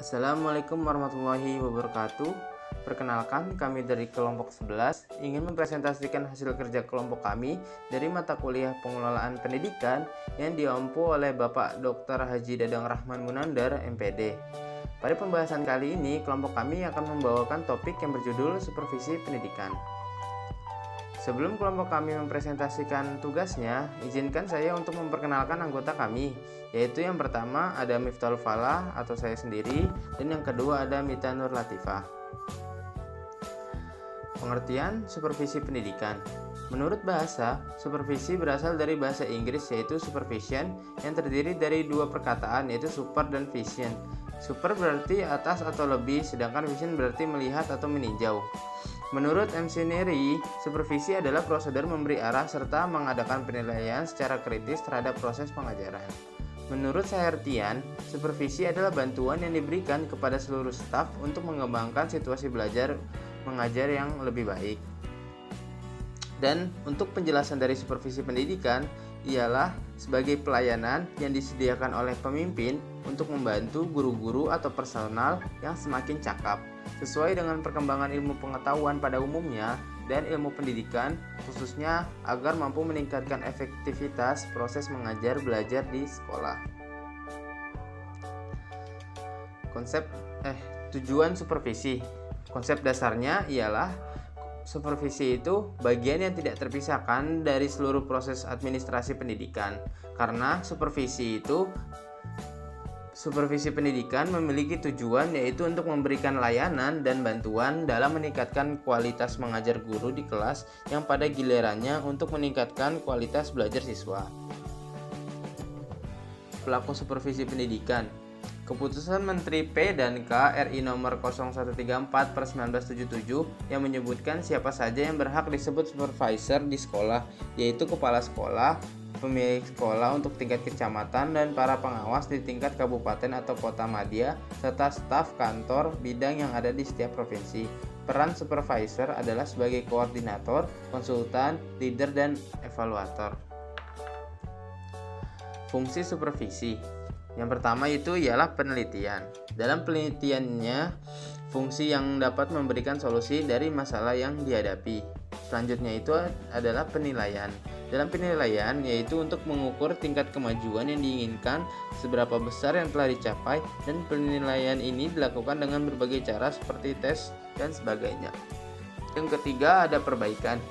Assalamualaikum warahmatullahi wabarakatuh. Perkenalkan, kami dari kelompok 11 ingin mempresentasikan hasil kerja kelompok kami dari mata kuliah pengelolaan pendidikan yang diampu oleh Bapak Dr. Haji Dadang Rahman Munandar, MPD. Pada pembahasan kali ini, kelompok kami akan membawakan topik yang berjudul Supervisi Pendidikan. Sebelum kelompok kami mempresentasikan tugasnya, izinkan saya untuk memperkenalkan anggota kami, yaitu yang pertama ada Miftahul Falah atau saya sendiri, dan yang kedua ada Mita Nur Latifah. Pengertian supervisi pendidikan. Menurut bahasa, supervisi berasal dari bahasa Inggris yaitu supervision, yang terdiri dari dua perkataan yaitu super dan vision. Super berarti atas atau lebih, sedangkan vision berarti melihat atau meninjau. Menurut McNary, supervisi adalah prosedur memberi arah serta mengadakan penilaian secara kritis terhadap proses pengajaran. Menurut Sahertian, supervisi adalah bantuan yang diberikan kepada seluruh staf untuk mengembangkan situasi belajar mengajar yang lebih baik. Dan untuk penjelasan dari supervisi pendidikan ialah sebagai pelayanan yang disediakan oleh pemimpin untuk membantu guru-guru atau personal yang semakin cakap sesuai dengan perkembangan ilmu pengetahuan pada umumnya dan ilmu pendidikan khususnya agar mampu meningkatkan efektivitas proses mengajar belajar di sekolah. Tujuan supervisi. Konsep dasarnya ialah supervisi itu bagian yang tidak terpisahkan dari seluruh proses administrasi pendidikan. Karena supervisi pendidikan memiliki tujuan yaitu untuk memberikan layanan dan bantuan dalam meningkatkan kualitas mengajar guru di kelas yang pada gilirannya untuk meningkatkan kualitas belajar siswa. Pelaku supervisi pendidikan. Keputusan Menteri P dan K RI nomor 0134/1977 yang menyebutkan siapa saja yang berhak disebut supervisor di sekolah, yaitu kepala sekolah, pemilik sekolah untuk tingkat kecamatan, dan para pengawas di tingkat kabupaten atau kota madya, serta staf kantor bidang yang ada di setiap provinsi. Peran supervisor adalah sebagai koordinator, konsultan, leader, dan evaluator. Fungsi supervisi. Yang pertama itu ialah penelitian. Dalam penelitiannya, fungsi yang dapat memberikan solusi dari masalah yang dihadapi. Selanjutnya itu adalah penilaian. Dalam penilaian yaitu untuk mengukur tingkat kemajuan yang diinginkan, seberapa besar yang telah dicapai, dan penilaian ini dilakukan dengan berbagai cara seperti tes dan sebagainya. Yang ketiga ada perbaikan.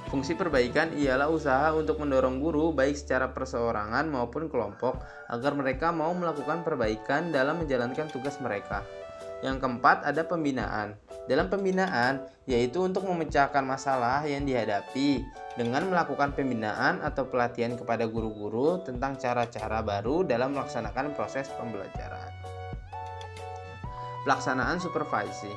Fungsi perbaikan ialah usaha untuk mendorong guru baik secara perseorangan maupun kelompok agar mereka mau melakukan perbaikan dalam menjalankan tugas mereka. Yang keempat ada pembinaan. Dalam pembinaan yaitu untuk memecahkan masalah yang dihadapi dengan melakukan pembinaan atau pelatihan kepada guru-guru tentang cara-cara baru dalam melaksanakan proses pembelajaran. Pelaksanaan supervisi.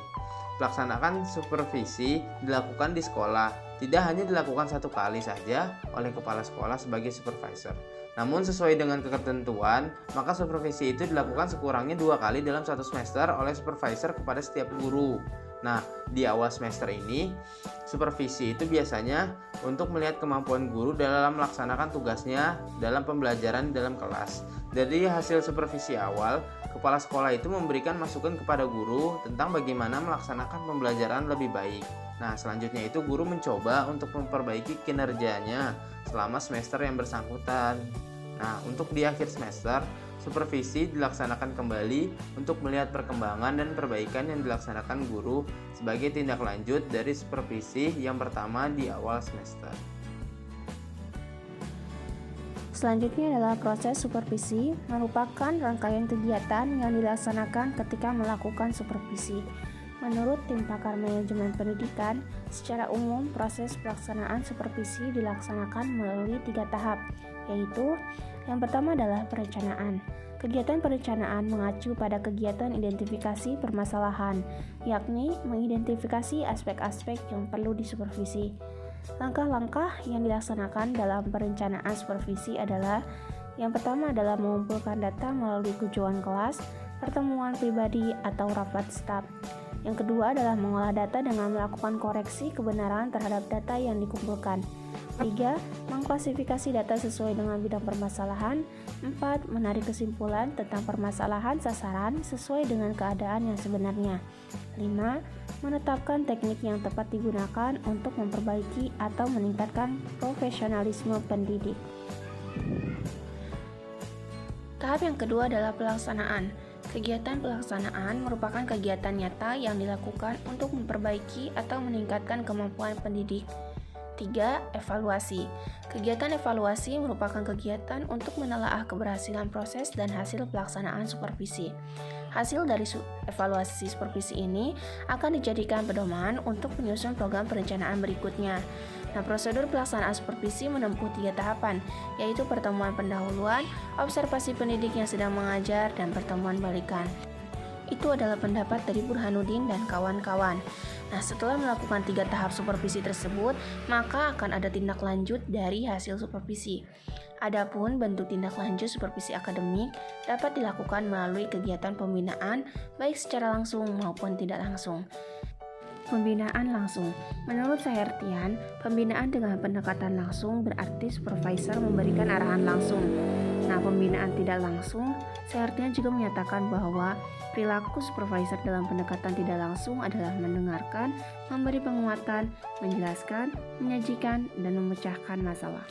Pelaksanaan supervisi dilakukan di sekolah. Tidak hanya dilakukan satu kali saja oleh kepala sekolah sebagai supervisor. Namun sesuai dengan ketentuan, maka supervisi itu dilakukan sekurangnya 2 kali dalam satu semester oleh supervisor kepada setiap guru. Nah, di awal semester ini, supervisi itu biasanya untuk melihat kemampuan guru dalam melaksanakan tugasnya dalam pembelajaran dalam kelas. Dari hasil supervisi awal, kepala sekolah itu memberikan masukan kepada guru tentang bagaimana melaksanakan pembelajaran lebih baik. Nah, selanjutnya itu guru mencoba untuk memperbaiki kinerjanya selama semester yang bersangkutan. Nah, untuk di akhir semester, supervisi dilaksanakan kembali untuk melihat perkembangan dan perbaikan yang dilaksanakan guru sebagai tindak lanjut dari supervisi yang pertama di awal semester. Selanjutnya adalah proses supervisi, merupakan rangkaian kegiatan yang dilaksanakan ketika melakukan supervisi. Menurut tim pakar manajemen pendidikan, secara umum proses pelaksanaan supervisi dilaksanakan melalui 3 tahap, yaitu yang pertama adalah perencanaan. Kegiatan perencanaan mengacu pada kegiatan identifikasi permasalahan, yakni mengidentifikasi aspek-aspek yang perlu disupervisi. Langkah-langkah yang dilaksanakan dalam perencanaan supervisi adalah yang pertama adalah mengumpulkan data melalui kunjungan kelas, pertemuan pribadi, atau rapat staf. Yang kedua adalah mengolah data dengan melakukan koreksi kebenaran terhadap data yang dikumpulkan. 3. Mengklasifikasi data sesuai dengan bidang permasalahan. 4. Menarik kesimpulan tentang permasalahan sasaran sesuai dengan keadaan yang sebenarnya. 5. Menetapkan teknik yang tepat digunakan untuk memperbaiki atau meningkatkan profesionalisme pendidik. Tahap yang kedua adalah pelaksanaan. Kegiatan pelaksanaan merupakan kegiatan nyata yang dilakukan untuk memperbaiki atau meningkatkan kemampuan pendidik. 3. Evaluasi. Kegiatan evaluasi merupakan kegiatan untuk menelaah keberhasilan proses dan hasil pelaksanaan supervisi. Hasil dari evaluasi supervisi ini akan dijadikan pedoman untuk menyusun program perencanaan berikutnya. Nah, prosedur pelaksanaan supervisi menempuh 3 tahapan, yaitu pertemuan pendahuluan, observasi pendidik yang sedang mengajar, dan pertemuan balikan. Itu adalah pendapat dari Burhanuddin dan kawan-kawan. Nah, setelah melakukan 3 tahap supervisi tersebut, maka akan ada tindak lanjut dari hasil supervisi. Adapun bentuk tindak lanjut supervisi akademik dapat dilakukan melalui kegiatan pembinaan, baik secara langsung maupun tidak langsung. Pembinaan langsung. Menurut Sahertian, pembinaan dengan pendekatan langsung berarti supervisor memberikan arahan langsung. Nah, pembinaan tidak langsung, Sahertian juga menyatakan bahwa perilaku supervisor dalam pendekatan tidak langsung adalah mendengarkan, memberi penguatan, menjelaskan, menyajikan, dan memecahkan masalah.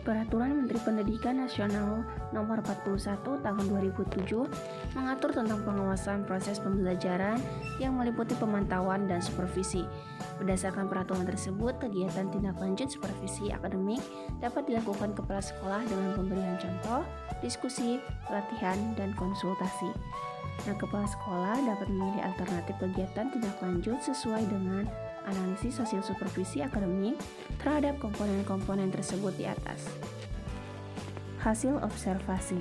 Peraturan Menteri Pendidikan Nasional Nomor 41 Tahun 2007 mengatur tentang pengawasan proses pembelajaran yang meliputi pemantauan dan supervisi. Berdasarkan peraturan tersebut, kegiatan tindak lanjut supervisi akademik dapat dilakukan kepala sekolah dengan pemberian contoh, diskusi, pelatihan, dan konsultasi. Nah, kepala sekolah dapat memilih alternatif kegiatan tindak lanjut sesuai dengan analisis hasil supervisi akademik terhadap komponen-komponen tersebut di atas. Hasil observasi.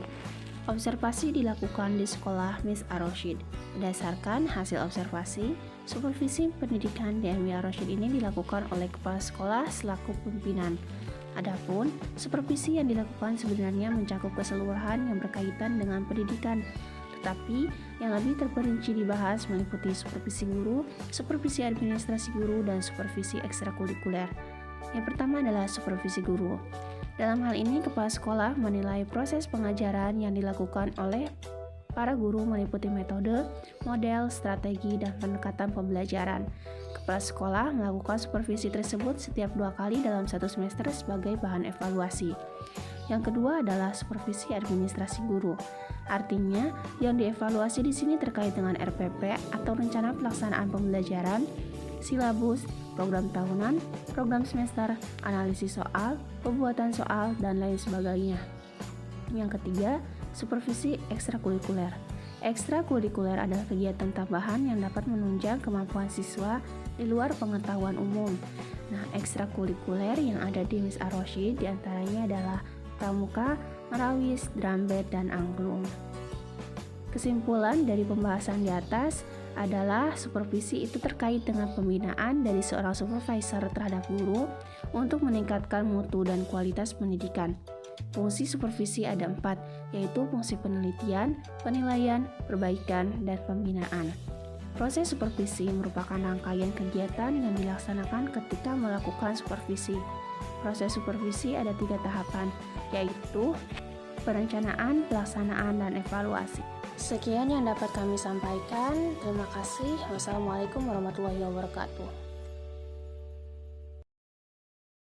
Observasi dilakukan di sekolah Miss Ar-Rasyid. Berdasarkan hasil observasi, supervisi pendidikan di MI Ar-Rasyid ini dilakukan oleh kepala sekolah selaku pimpinan. Adapun, supervisi yang dilakukan sebenarnya mencakup keseluruhan yang berkaitan dengan pendidikan, tetapi yang lebih terperinci dibahas meliputi supervisi guru, supervisi administrasi guru, dan supervisi ekstrakurikuler. Yang pertama adalah supervisi guru. Dalam hal ini, kepala sekolah menilai proses pengajaran yang dilakukan oleh para guru meliputi metode, model, strategi, dan pendekatan pembelajaran. Kepala sekolah melakukan supervisi tersebut setiap 2 kali dalam 1 semester sebagai bahan evaluasi. Yang kedua adalah supervisi administrasi guru. Artinya, yang dievaluasi di sini terkait dengan RPP atau rencana pelaksanaan pembelajaran, silabus, program tahunan, program semester, analisis soal, pembuatan soal, dan lain sebagainya. Yang ketiga, supervisi ekstrakurikuler. Ekstrakurikuler adalah kegiatan tambahan yang dapat menunjang kemampuan siswa di luar pengetahuan umum. Nah, ekstrakurikuler yang ada di Miss Ar-Rasyid diantaranya adalah pramuka, merawis, drum band, dan angklung. Kesimpulan dari pembahasan di atas adalah supervisi itu terkait dengan pembinaan dari seorang supervisor terhadap guru untuk meningkatkan mutu dan kualitas pendidikan. Fungsi supervisi ada 4, yaitu fungsi penelitian, penilaian, perbaikan, dan pembinaan. Proses supervisi merupakan rangkaian kegiatan yang dilaksanakan ketika melakukan supervisi. Proses supervisi ada 3 tahapan, yaitu perencanaan, pelaksanaan, dan evaluasi. Sekian yang dapat kami sampaikan. Terima kasih. Wassalamualaikum warahmatullahi wabarakatuh.